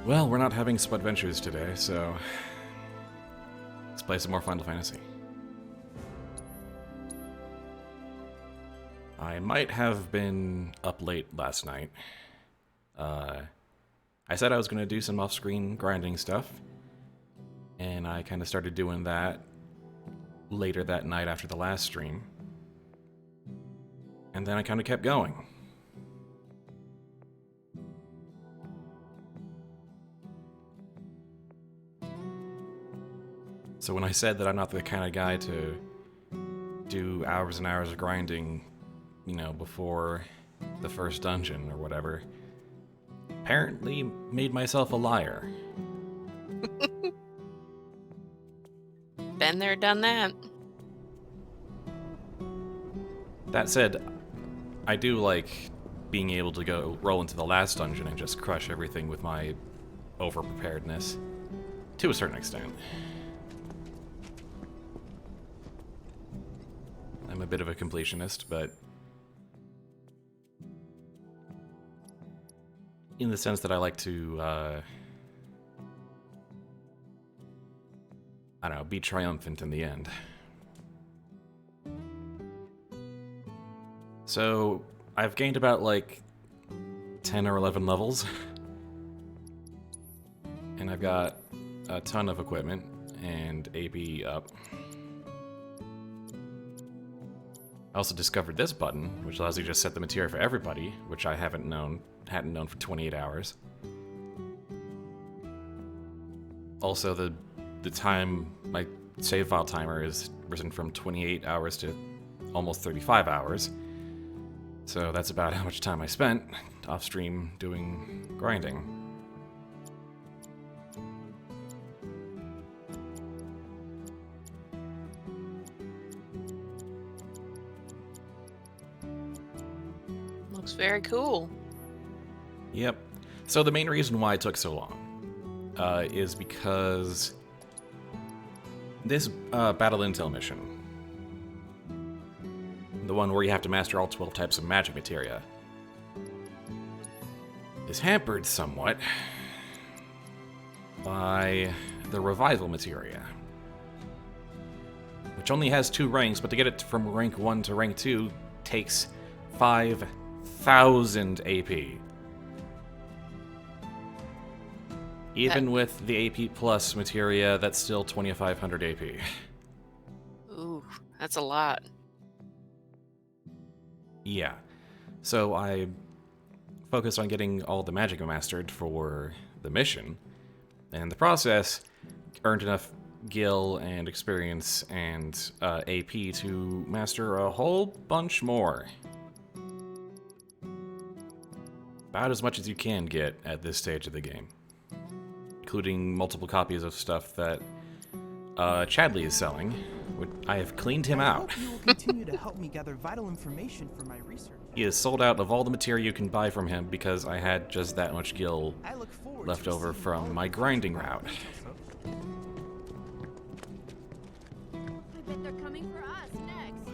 Well, we're not having Spud Adventures today, so let's play some more Final Fantasy. I might have been up late last night. I said I was going to do some off-screen grinding stuff, and I kind of started doing that later that night after the last stream. And then I kind of kept going. So when I said that I'm not the kind of guy to do hours and hours of grinding, you know, before the first dungeon or whatever, apparently made myself a liar. Been there, done that. That said, I do like being able to go roll into the last dungeon and just crush everything with my over-preparedness, to a certain extent. I'm a bit of a completionist, but in the sense that I like to, I don't know, be triumphant in the end. So, I've gained about, like, 10 or 11 levels. And I've got a ton of equipment and AP up. I also discovered this button, which allows you to just set the materia for everybody, which I hadn't known for 28 hours. Also, the time, my save file timer is risen from 28 hours to almost 35 hours. So that's about how much time I spent off-stream doing grinding. Looks very cool. Yep. So the main reason why it took so long is because this Battle Intel mission, the one where you have to master all 12 types of magic materia, is hampered somewhat by the revival materia, which only has 2 ranks, but to get it from rank 1 to rank 2 takes 5,000 AP. Even with the AP plus materia, that's still 2,500 AP. Ooh, that's a lot. Yeah. So I focused on getting all the magic mastered for the mission, and in the process, earned enough gil and experience and AP to master a whole bunch more. About as much as you can get at this stage of the game, including multiple copies of stuff that Chadley is selling. I have cleaned him out. You will continue to help me gather vital information for my research. He is sold out of all the material you can buy from him because I had just that much gil I look forward left to over receiving from all my of the grinding information. route. I bet they're coming for us next.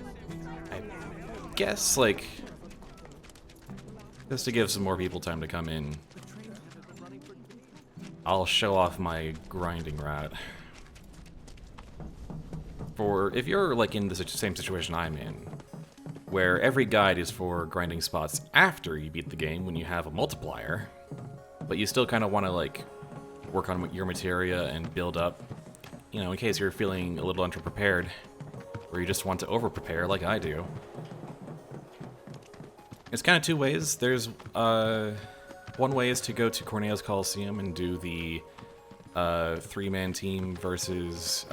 I guess, like, just to give some more people time to come in, I'll show off my grinding route. For if you're like in the same situation I'm in, where every guide is for grinding spots after you beat the game when you have a multiplier, but you still kind of want to like work on your materia and build up, you know, in case you're feeling a little underprepared, or you just want to over-prepare like I do. It's kind of 2 ways. There's one way is to go to Corneo's Coliseum and do the 3-man team versus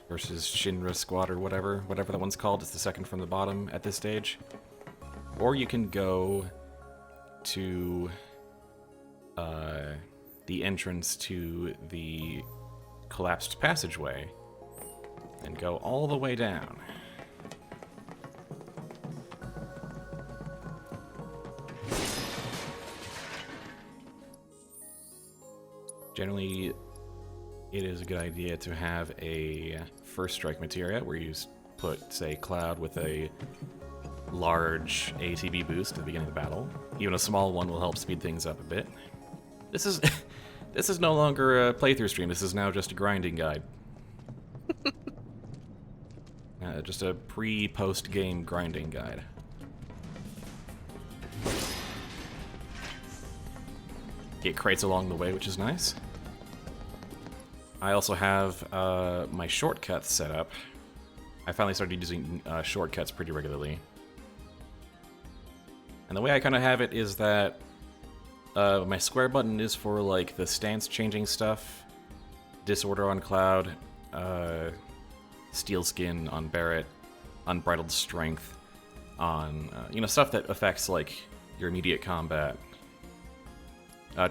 Shinra Squad or whatever that one's called. It's the second from the bottom at this stage. Or you can go to the entrance to the collapsed passageway and go all the way down. Generally, it is a good idea to have a first strike materia where you put, say, Cloud with a large ATB boost at the beginning of the battle. Even a small one will help speed things up a bit. This is this is no longer a playthrough stream. This is now just a grinding guide. Just a pre-post game grinding guide. Get crates along the way, which is nice. I also have my shortcuts set up. I finally started using shortcuts pretty regularly. And the way I kind of have it is that my square button is for like the stance changing stuff, Disorder on Cloud, Steel Skin on Barret, Unbridled Strength on, you know, stuff that affects like your immediate combat.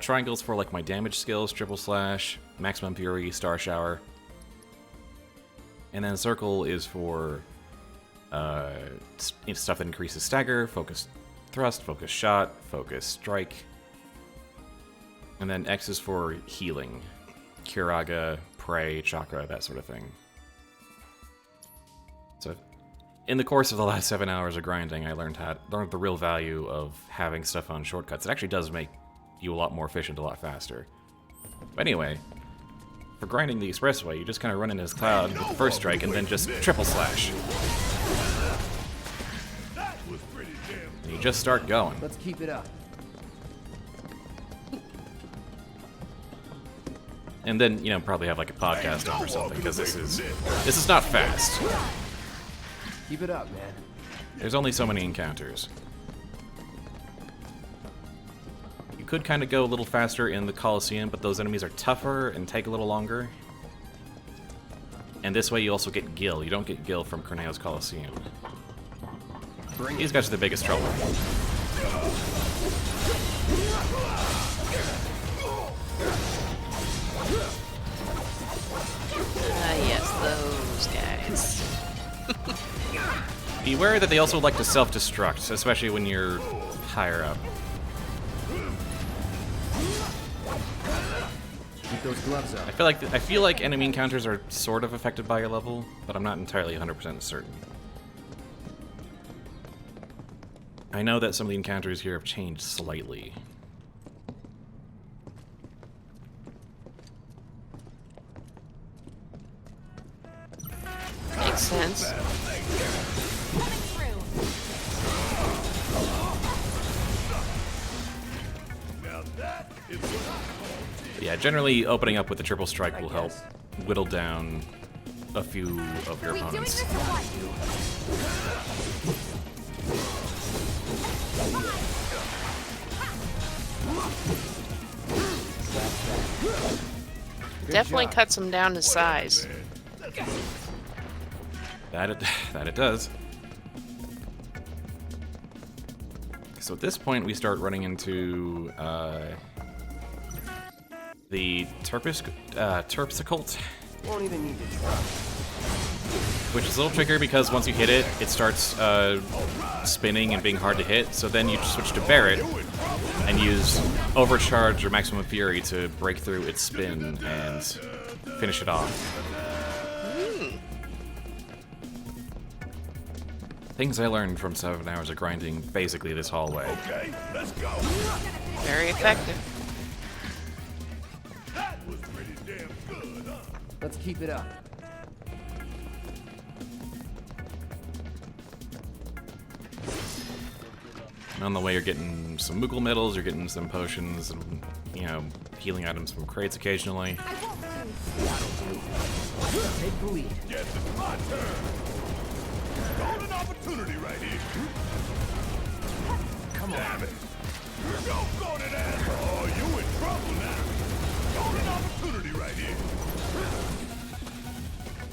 Triangles for like my damage skills, Triple Slash, Maximum Fury, Star Shower. And then circle is for stuff that increases stagger, focus thrust, focus shot, focus strike. And then X is for healing. Curaga, Prey, Chakra, that sort of thing. So in the course of the last 7 hours of grinding, I learned the real value of having stuff on shortcuts. It actually does make you a lot more efficient, a lot faster. But anyway, for grinding the expressway, you just kind of run into this cloud with the first strike and then just triple slash. And you just start going. Let's keep it up. And then, you know, probably have like a podcast on or something, because this is not fast. Keep it up, man. There's only so many encounters. You could kind of go a little faster in the Colosseum, but those enemies are tougher and take a little longer. And this way you also get Gil. You don't get Gil from Corneo's Colosseum. These guys are the biggest trouble. Yes, those guys. Beware that they also like to self-destruct, especially when you're higher up. Keep those gloves up. I feel like enemy encounters are sort of affected by your level, but I'm not entirely 100% certain. I know that some of the encounters here have changed slightly. Makes sense. Yeah, generally opening up with the triple strike will help whittle down a few of your opponents. Definitely cuts them down to size. That it does. So at this point, we start running into the Terpsichore, Won't even need to try. which is a little trickier because once you hit it, it starts spinning and being hard to hit. So then you switch to Barret and use Overcharge or Maximum Fury to break through its spin and finish it off. Things I learned from 7 hours of grinding basically this hallway. Okay, let's go. Very effective. That was pretty damn good, huh? Let's keep it up. And on the way, you're getting some Moogle medals, you're getting some potions, and, you know, healing items from crates occasionally. Take the lead. Yes, it's my turn. Golden opportunity right here. Come on. Damn it. Go, golden ass. Oh, you in trouble now. Golden opportunity right here.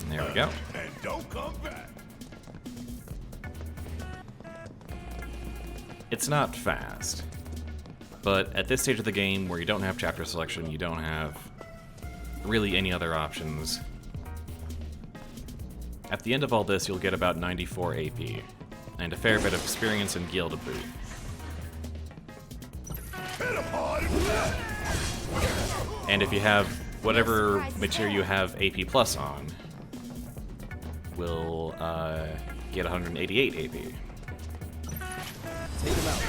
There we go. And don't come back. It's not fast, but at this stage of the game where you don't have chapter selection, you don't have really any other options. At the end of all this, you'll get about 94 AP, and a fair bit of experience and gil to boot. Hit him hard and fast. And if you have whatever material you have AP plus on, will get 188 AP. Take him out.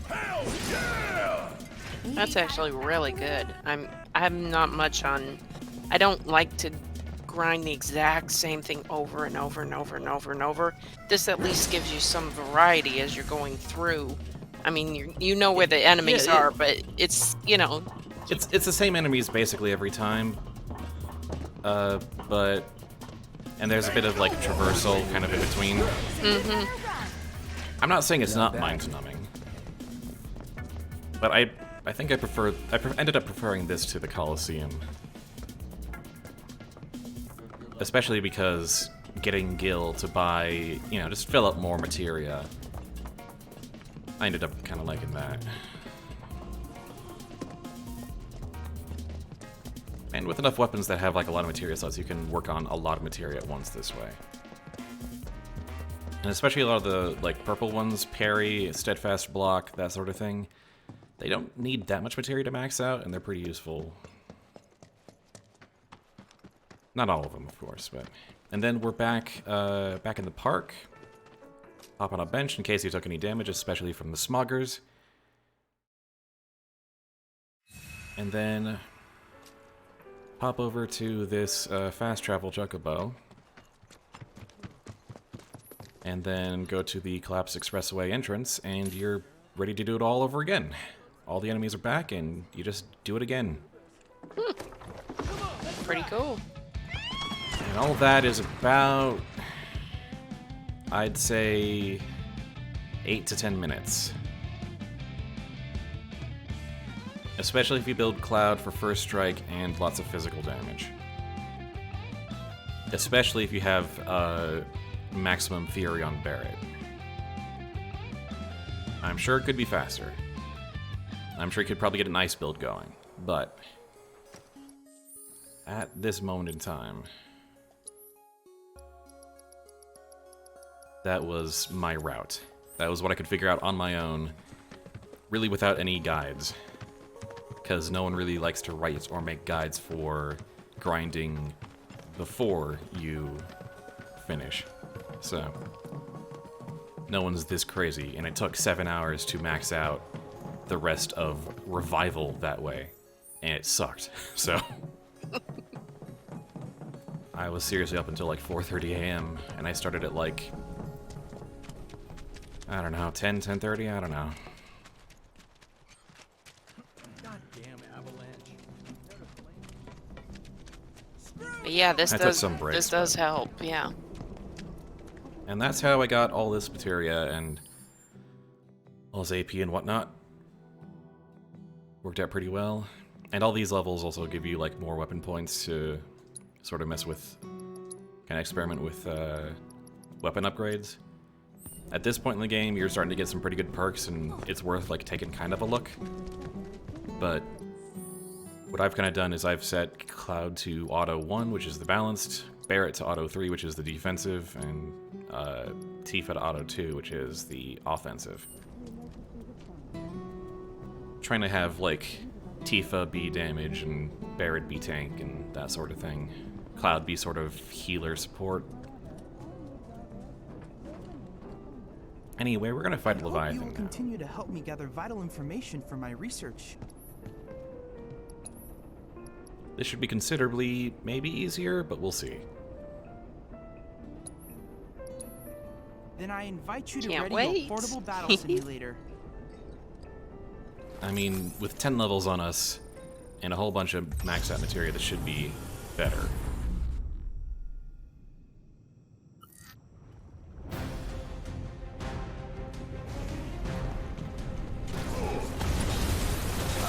Hell yeah! That's actually really good. I'm not much on. I don't like to grind the exact same thing over and over and over and over and over. This at least gives you some variety as you're going through. I mean, you know where the enemies are, but it's, you know. It's the same enemies basically every time. But... And there's a bit of, like, traversal kind of in between. Mm-hmm. I'm not saying it's not mind-numbing. But I think I ended up preferring this to the Colosseum. Especially because getting Gil to buy, you know, just fill up more materia. I ended up kind of liking that. And with enough weapons that have like a lot of materia slots, you can work on a lot of materia at once this way. And especially a lot of the like purple ones, parry, steadfast block, that sort of thing. They don't need that much materia to max out, and they're pretty useful. Not all of them, of course, but... And then we're back in the park. Hop on a bench in case you took any damage, especially from the smoggers. And then... Pop over to this fast travel Chocobo. And then go to the Collapse Expressway entrance, and you're ready to do it all over again. All the enemies are back, and you just do it again. Pretty cool. And all that is about, I'd say, 8 to 10 minutes. Especially if you build Cloud for first strike and lots of physical damage. Especially if you have maximum Fury on Barret. I'm sure it could be faster. I'm sure you could probably get an ice build going, but at this moment in time, that was my route. That was what I could figure out on my own, really without any guides. Because no one really likes to write or make guides for grinding before you finish. So, no one's this crazy, and it took 7 hours to max out the rest of Revival that way, and it sucked, so... I was seriously up until like 4:30 a.m., and I started at like... I don't know, 10:30, I don't know. But yeah, this breaks, does help, yeah. And that's how I got all this materia and all this AP and whatnot. Worked out pretty well. And all these levels also give you like more weapon points to sort of mess with, kind of experiment with weapon upgrades. At this point in the game, you're starting to get some pretty good perks, and it's worth like taking kind of a look. But what I've kind of done is I've set Cloud to Auto 1, which is the balanced, Barret to Auto 3, which is the defensive, and Tifa to Auto 2, which is the offensive. Trying to have, like, Tifa be damage and Barret be tank and that sort of thing. Cloud be sort of healer support. Anyway, we're gonna fight Leviathan You will now. continue to help me gather vital information for my research. This should be considerably, maybe easier, but we'll see. Then I invite you to Can't ready wait. your portable battle simulator. I mean, with 10 levels on us and a whole bunch of maxed out materia, this should be better.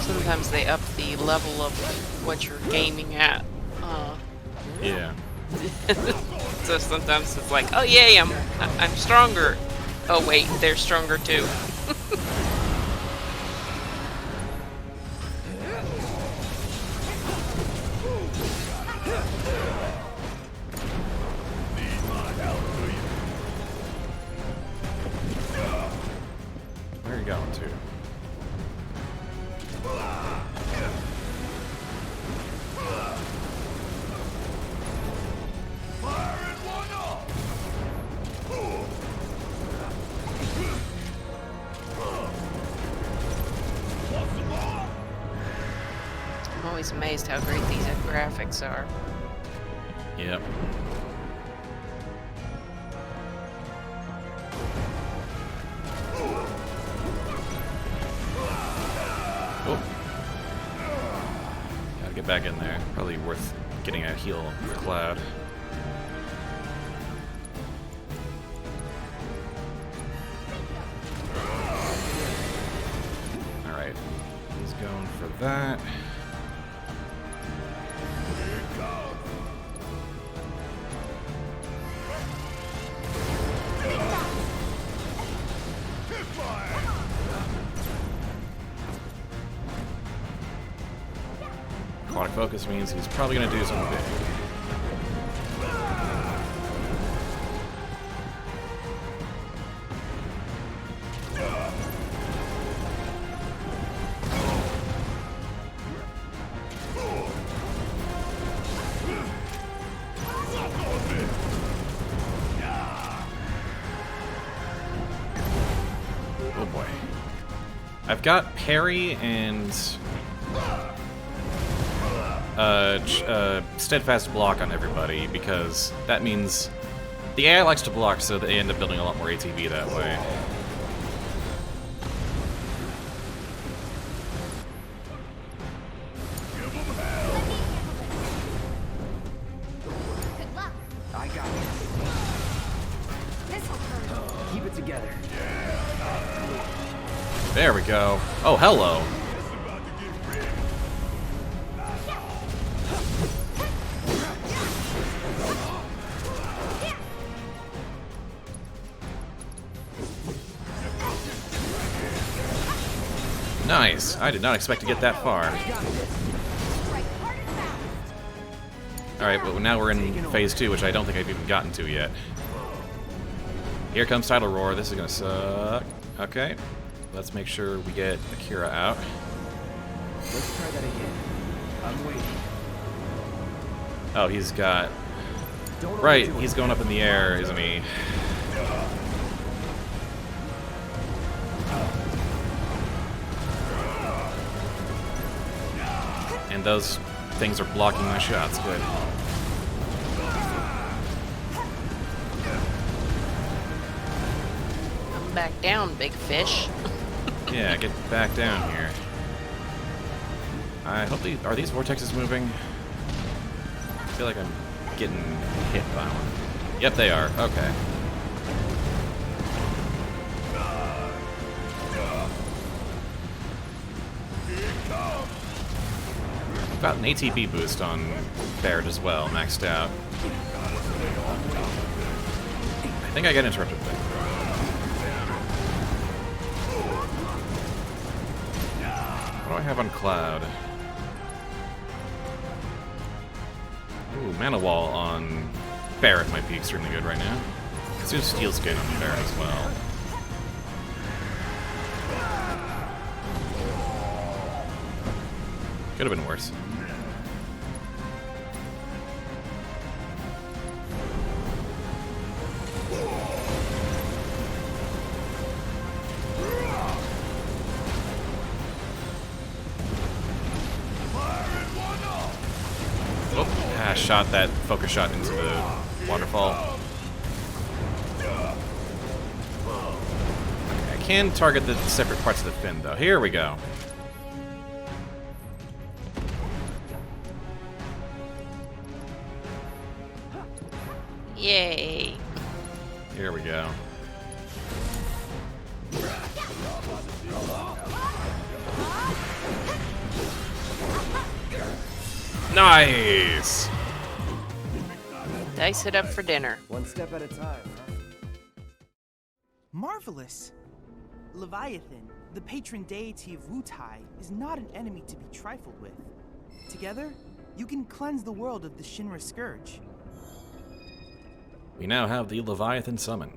Sometimes they up the level of what you're gaming at. Yeah. So sometimes it's like, oh yay, I'm stronger. Oh wait, they're stronger too. Where are you going to? always amazed how great these graphics are. Yep. Oh. Gotta get back in there. Probably worth getting a heal for Cloud. Alright. He's going for that. Aquatic focus means he's probably going to do something big. Oh boy. I've got parry and steadfast block on everybody, because that means the AI likes to block, so they end up building a lot more ATB that way. Good luck. I got it. This'll hurt. Keep it together. There we go. Oh, hello. Nice. I did not expect to get that far. Alright, but now we're in phase 2, which I don't think I've even gotten to yet. Here comes Tidal Roar. This is gonna suck. Okay. Let's make sure we get Akira out. Let's try that again. I'm waiting. Oh, he's got... Don't Right, overdo it. he's going up in the air, isn't he? And those things are blocking my shots. Good. Come back down, big fish. Yeah, get back down here. I hope are these vortexes moving? I feel like I'm getting hit by one. Yep, they are. Okay. Got an ATB boost on Barret as well, maxed out. I think I got interrupted there. What do I have on Cloud? Ooh, Mana Wall on Barret might be extremely good right now. Let's do Steel Skin on Barret as well. Could have been worse. Oh, shot that focus shot into the waterfall. Okay, I can target the separate parts of the fin, though. Here we go. Yay. Here we go. Nice! Dice it up for dinner. One step at a time, huh? Marvelous! Leviathan, the patron deity of Wutai, is not an enemy to be trifled with. Together, you can cleanse the world of the Shinra Scourge. We now have the Leviathan summon.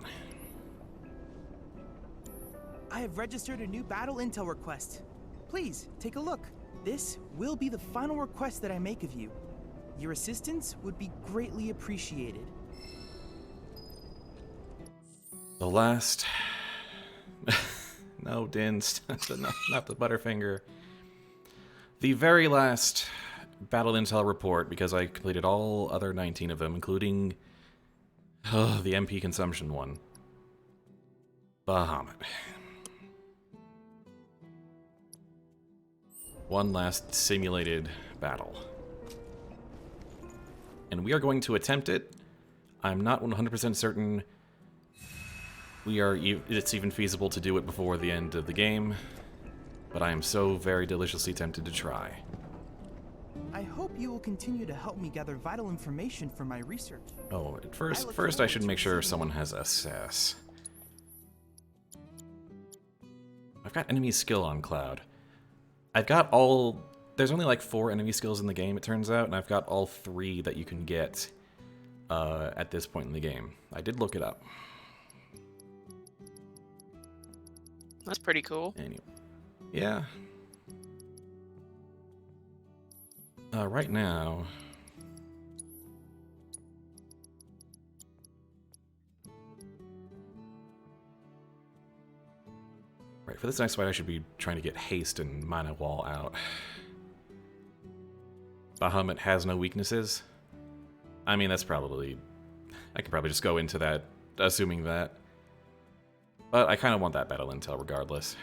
I have registered a new battle intel request. Please, take a look. This will be the final request that I make of you. Your assistance would be greatly appreciated. The last... No, Din, not the Butterfinger. The very last battle intel report because I completed all other 19 of them, including the MP consumption one. Bahamut. One last simulated battle. And we are going to attempt it. I'm not 100% certain it's even feasible to do it before the end of the game, but I am so very deliciously tempted to try. I hope you will continue to help me gather vital information for my research. Oh, first I should make sure someone has assess. I've got enemy skill on Cloud. I've got all... There's only like 4 enemy skills in the game, it turns out, and I've got all 3 that you can get at this point in the game. I did look it up. That's pretty cool. Anyway, yeah. Right now... Right, for this next fight I should be trying to get haste and mana wall out. Bahamut has no weaknesses. I mean, that's probably... I could probably just go into that, assuming that. But I kind of want that battle intel regardless.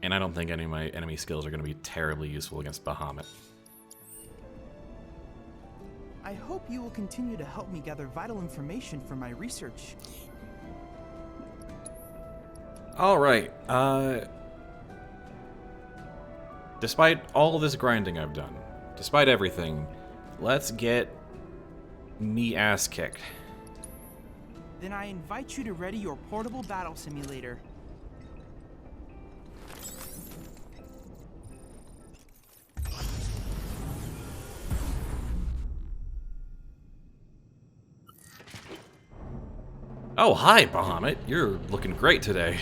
And I don't think any of my enemy skills are going to be terribly useful against Bahamut. I hope you will continue to help me gather vital information for my research. Alright, despite all this grinding I've done, despite everything, let's get me ass kicked. Then I invite you to ready your portable battle simulator. Oh, hi, Bahamut. You're looking great today.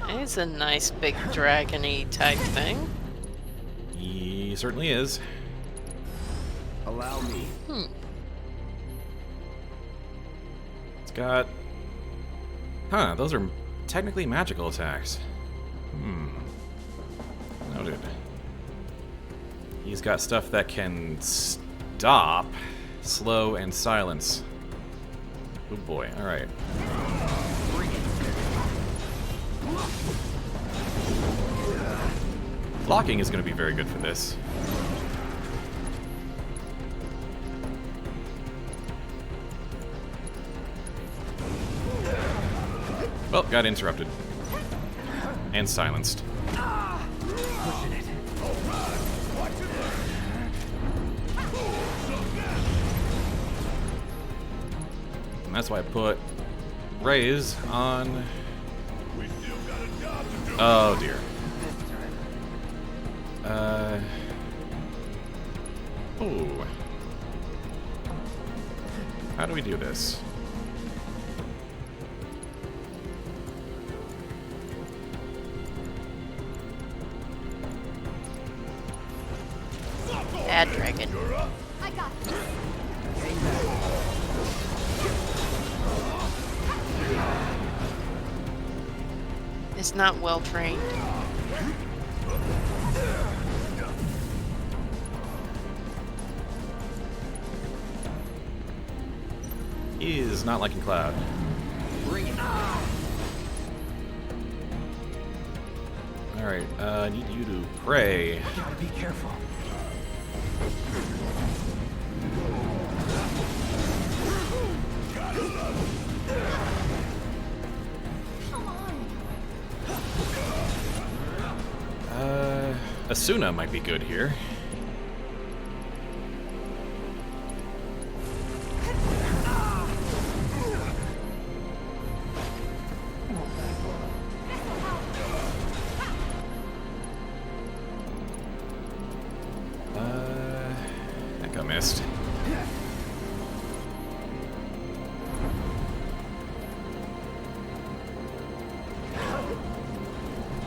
It's a nice big dragon-y type thing. He certainly is. Allow me. It's got... Huh, those are technically magical attacks. Noted. He's got stuff that can stop, slow, and silence. Oh boy, alright. Blocking is going to be very good for this. Well, got interrupted. And silenced. Pushing it. And that's why I put Raise on... We still got a job to do. Oh dear. Ooh. How do we do this? Bad dragon. I got this. It's not well trained. He is not liking Cloud. Alright, I need you to pray. Gotta be careful. Come on. Asuna might be good here. Echo missed.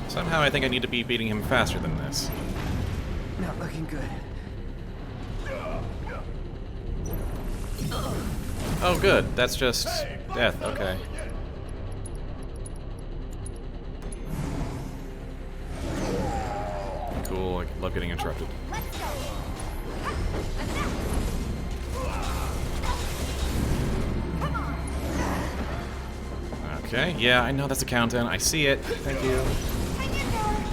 Somehow I think I need to be beating him faster than this. Not looking good. Oh good, that's just death, okay. cool. I love getting interrupted. Let's go. Come on. Okay, yeah, I know that's a countdown. I see it. Thank you. Hang in there.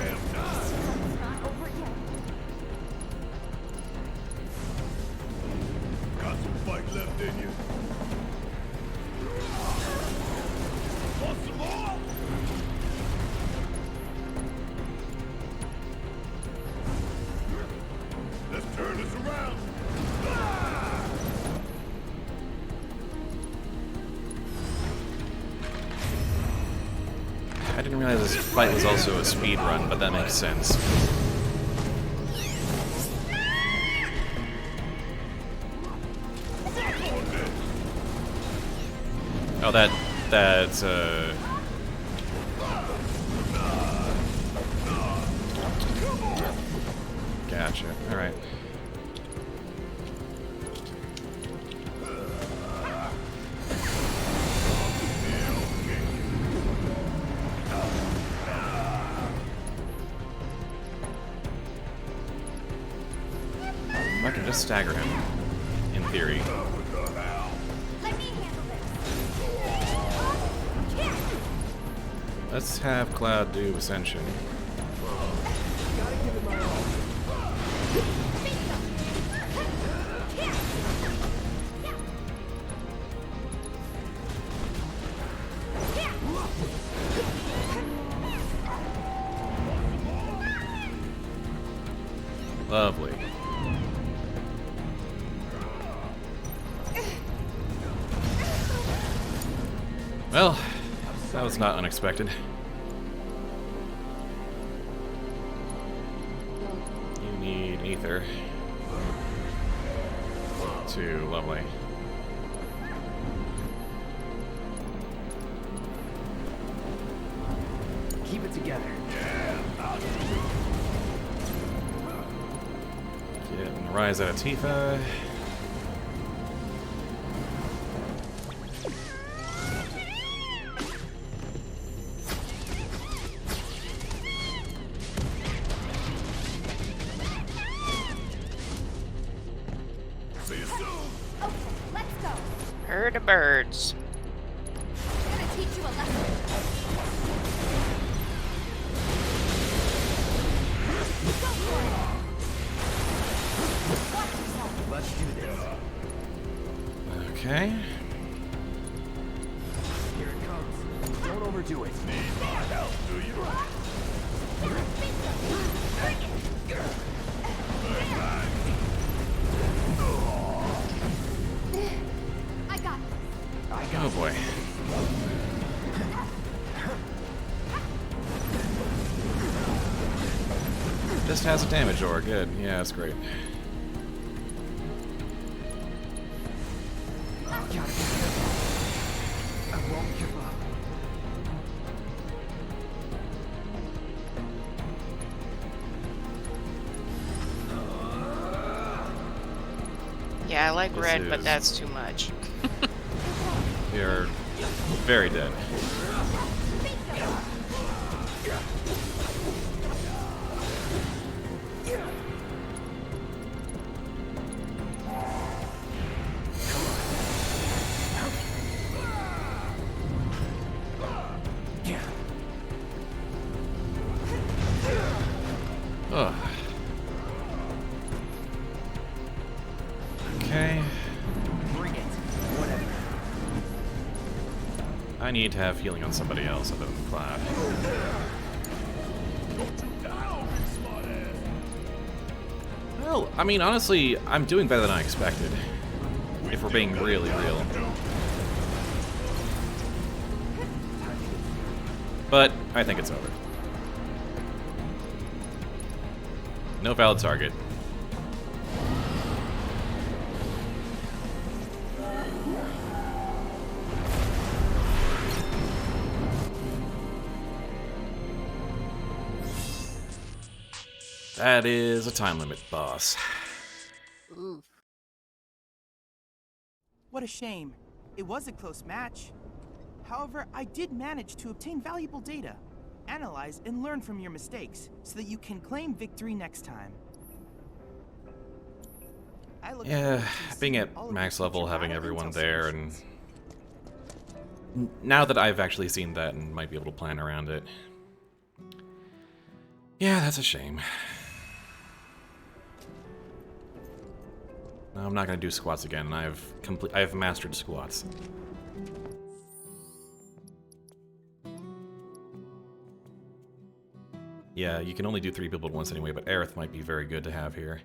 It's not over yet. Got some fight left in you. Want some more? Let's turn this around. I didn't realize this fight was also a speed run, but that makes sense. Oh, that's gotcha. All right. I can just stagger him, in theory. Let me handle this. Let's have Cloud do Ascension. Gotta give it my all. Lovely. Well, that was not unexpected. You need ether. Too lovely. Keep it together. Getting Rise out of Tifa. See you soon. Okay, let's go. Herd of birds. I'm gonna teach you a lesson. Go for it. Watch yourself. Let's do this. Okay. Here it comes. Don't overdo it. Need my help, do you? I got this. Oh boy. Just has a damage ore. Good. Yeah, that's great. Gotta give it I won't give up. Yeah, I like This red, but is- that's too much. You're very dead. Ugh. Okay. Bring it. Whatever. I need to have healing on somebody else other than Cloud. Don't you down, smart ass. Well, I mean, honestly, I'm doing better than I expected. If we're being really real. But I think it's over. No valid target. That is a time limit, boss. Ooh. What a shame. It was a close match. However, I did manage to obtain valuable data. analyze, and learn from your mistakes so that you can claim victory next time. I look Yeah, forward to being seeing at all of max your level, future having battle everyone intel there, and submissions. now that I've actually seen that and might be able to plan around it. Yeah, that's a shame. No, I'm not gonna do squats again. I've mastered squats. Yeah, you can only do 3 people at once anyway, but Aerith might be very good to have here.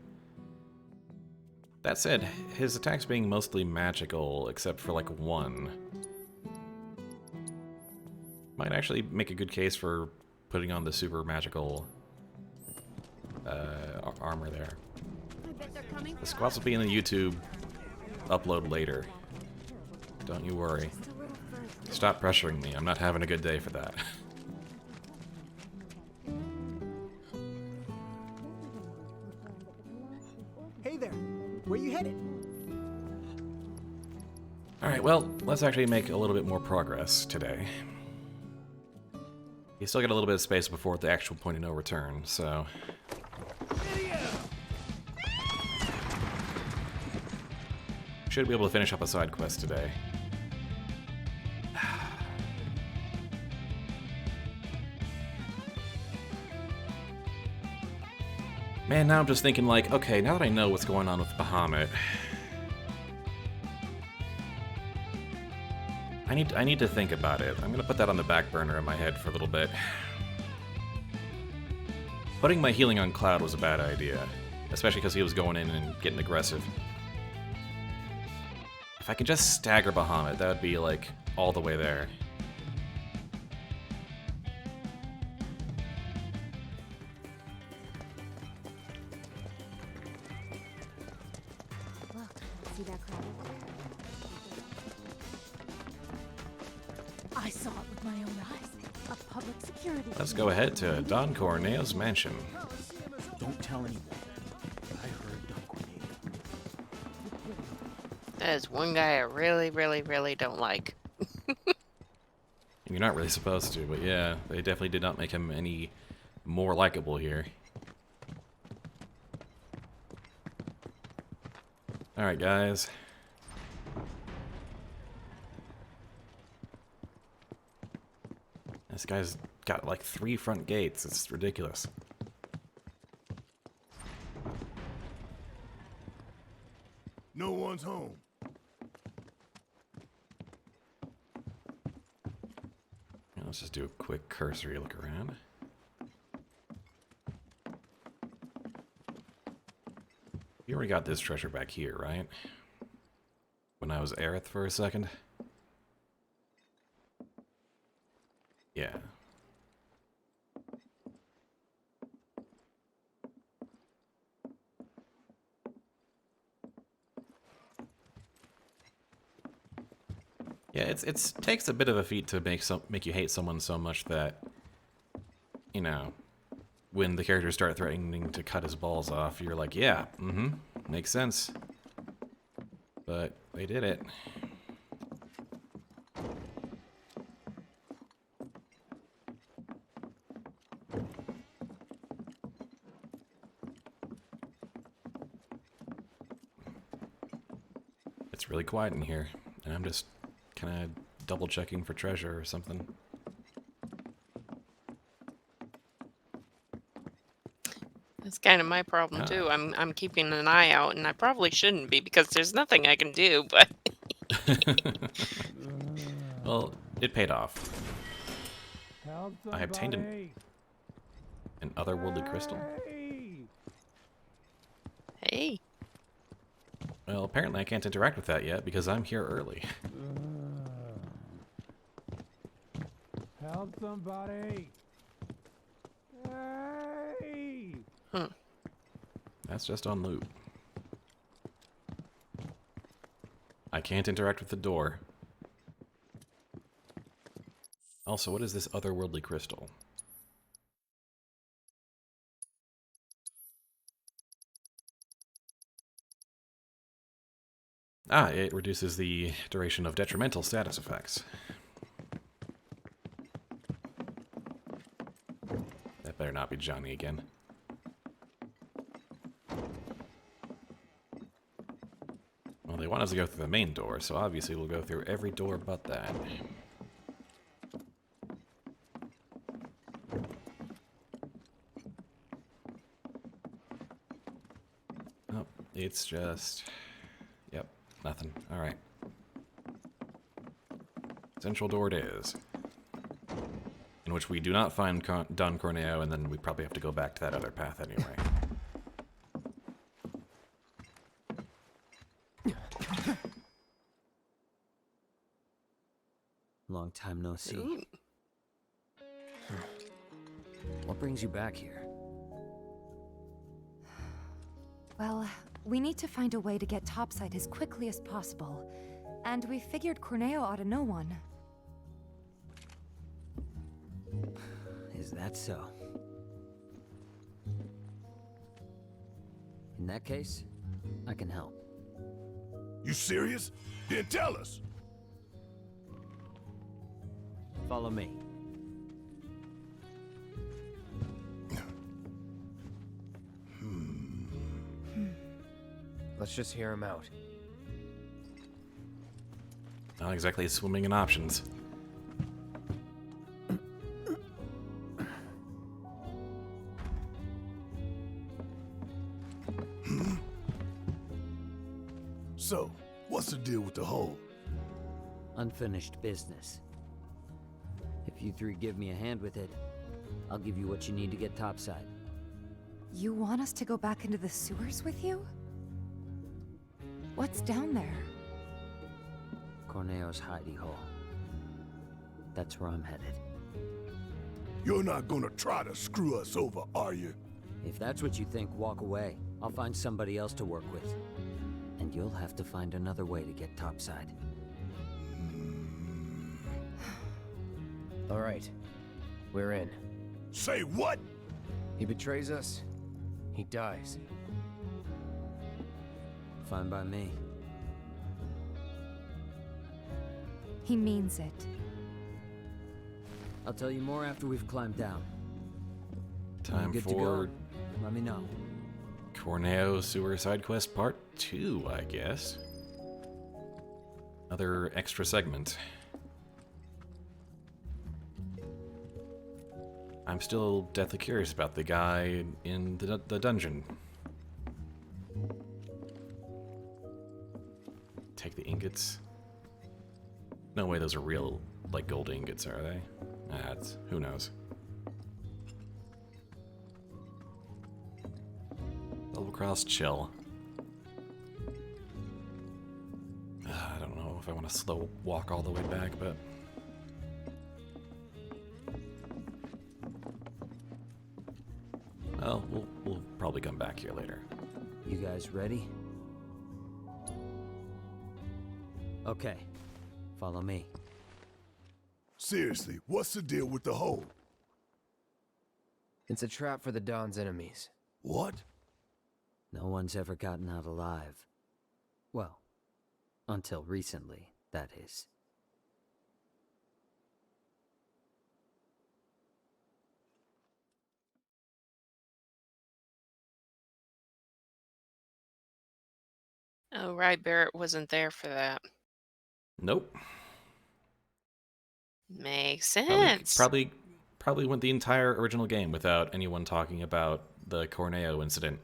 That said, his attacks being mostly magical, except for like one, might actually make a good case for putting on the super magical armor there. I bet they're coming The for squats us. will be in the YouTube upload later. Don't you worry. Just a little further. Stop pressuring me. I'm not having a good day for that. Hey there. Where you headed? Alright, well, let's actually make a little bit more progress today. You still get a little bit of space before the actual point of no return, so... Should be able to finish up a side quest today. Man, now I'm just thinking like, okay, now that I know what's going on with Bahamut, I need to think about it. I'm gonna put that on the back burner in my head for a little bit. Putting my healing on Cloud was a bad idea, especially because he was going in and getting aggressive. If I could just stagger Bahamut, that would be like all the way there. Look, see that crowd? I saw it with my own eyes. A public security. Let's go ahead to Don Corneo's mansion. Don't tell anyone. I heard Don Corneo. That is one guy I really, really, really don't like. You're not really supposed to, but yeah, they definitely did not make him any more likable here. Alright, guys. This guy's got like 3 front gates. It's ridiculous. No one's home. Let's just do a quick cursory look around. You already got this treasure back here, right? When I was Aerith for a second? Yeah. Yeah, it takes a bit of a feat to make you hate someone so much that, you know, when the characters start threatening to cut his balls off, you're like, yeah, makes sense. But they did it. It's really quiet in here, and I'm just kind of double checking for treasure or something. That's kind of my problem too. I'm keeping an eye out, and I probably shouldn't be because there's nothing I can do. But Well, it paid off. I obtained an otherworldly crystal. hey, Well, apparently I can't interact with that yet because I'm here early. Help somebody. Hey! That's just on loop. I can't interact with the door. Also, what is this otherworldly crystal? Ah, it reduces the duration of detrimental status effects. That better not be Johnny again. Well, they want us to go through the main door, so obviously we'll go through every door but that. Oh, it's just... Yep, nothing. Alright. Central door it is. In which we do not find Don Corneo, and then we probably have to go back to that other path anyway. Long time no see. Ooh. What brings you back here? Well, we need to find a way to get topside as quickly as possible. And we figured Corneo ought to know one. Is that so? In that case, I can help. You serious? Then tell us. Follow me. Let's just hear him out. Not exactly swimming in options. So, what's the deal with the hole? Unfinished business. If you three give me a hand with it, I'll give you what you need to get topside. You want us to go back into the sewers with you? What's down there? Corneo's hidey hole. That's where I'm headed. You're not gonna try to screw us over, are you? If that's what you think, walk away. I'll find somebody else to work with. And you'll have to find another way to get topside. All right, we're in. Say what? He betrays us, he dies. Fine by me. He means it. I'll tell you more after we've climbed down. Time Good to for go. Let me know. Corneo Sewer Side Quest Part 2, I guess. Another extra segment. I'm still deathly curious about the guy in the dungeon. Take the ingots. No way those are real, like, gold ingots, are they? Who knows. Double cross chill. I don't know if I want to slow walk all the way back, but... Well, we'll probably come back here later. You guys ready? Okay. Follow me. Seriously, what's the deal with the hole? It's a trap for the Don's enemies. What? No one's ever gotten out alive. Well, until recently, that is. Oh, right, Barrett wasn't there for that. Nope. Makes Probably, sense. probably went the entire original game without anyone talking about the Corneo incident.